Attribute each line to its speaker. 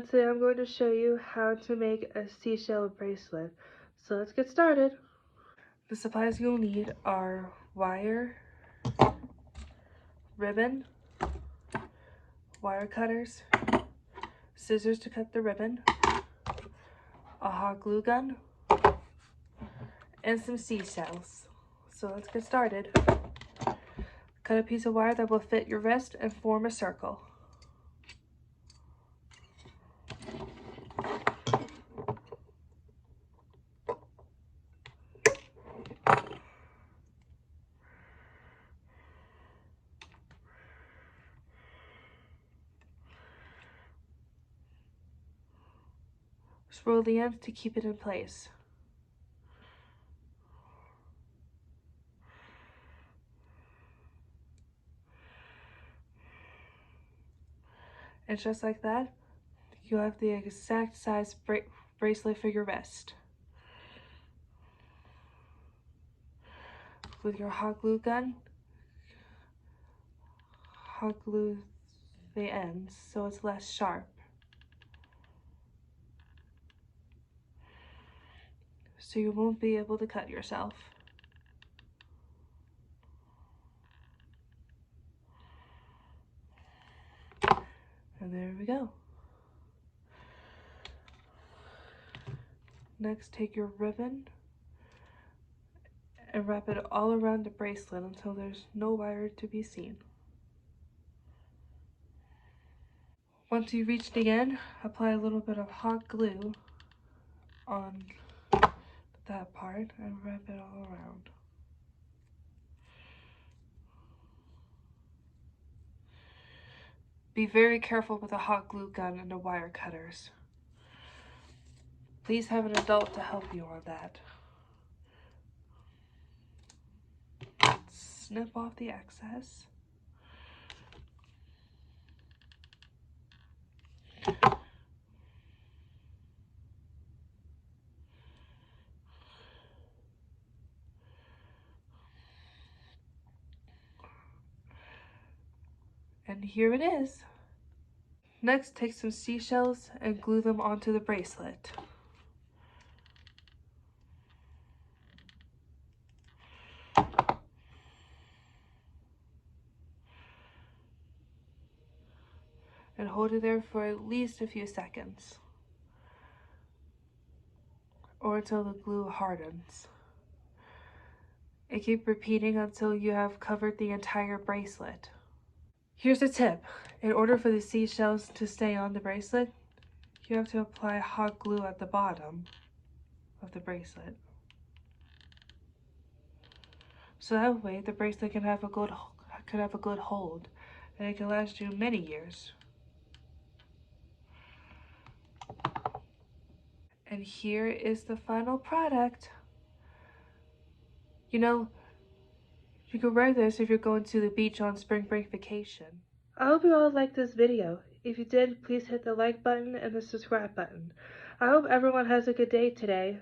Speaker 1: today I'm going to show you how to make a seashell bracelet. So let's get started. The supplies you'll need are wire, ribbon, wire cutters, scissors to cut the ribbon, a hot glue gun, and some seashells. So let's get started. Cut a piece of wire that will fit your wrist and form a circle. Swirl the ends to keep it in place. And just like that, you'll have the exact size bracelet for your wrist. With your hot glue gun, hot glue the ends so it's less sharp. So you won't be able to cut yourself. And there we go. Next, take your ribbon and wrap it all around the bracelet until there's no wire to be seen. Once you reach the end, apply a little bit of hot glue on that part and wrap it all around. Be very careful with the hot glue gun and the wire cutters. Please have an adult to help you on that. Snip off the excess. And here it is. Next, take some seashells and glue them onto the bracelet. And hold it there for at least a few seconds, or until the glue hardens. And keep repeating until you have covered the entire bracelet. Here's a tip. In order for the seashells to stay on the bracelet, you have to apply hot glue at the bottom of the bracelet. So that way the bracelet can have a good hold, and it can last you many years. And here is the final product. You know, you could wear this if you're going to the beach on spring break vacation. I hope you all liked this video. If you did, please hit the like button and the subscribe button. I hope everyone has a good day today.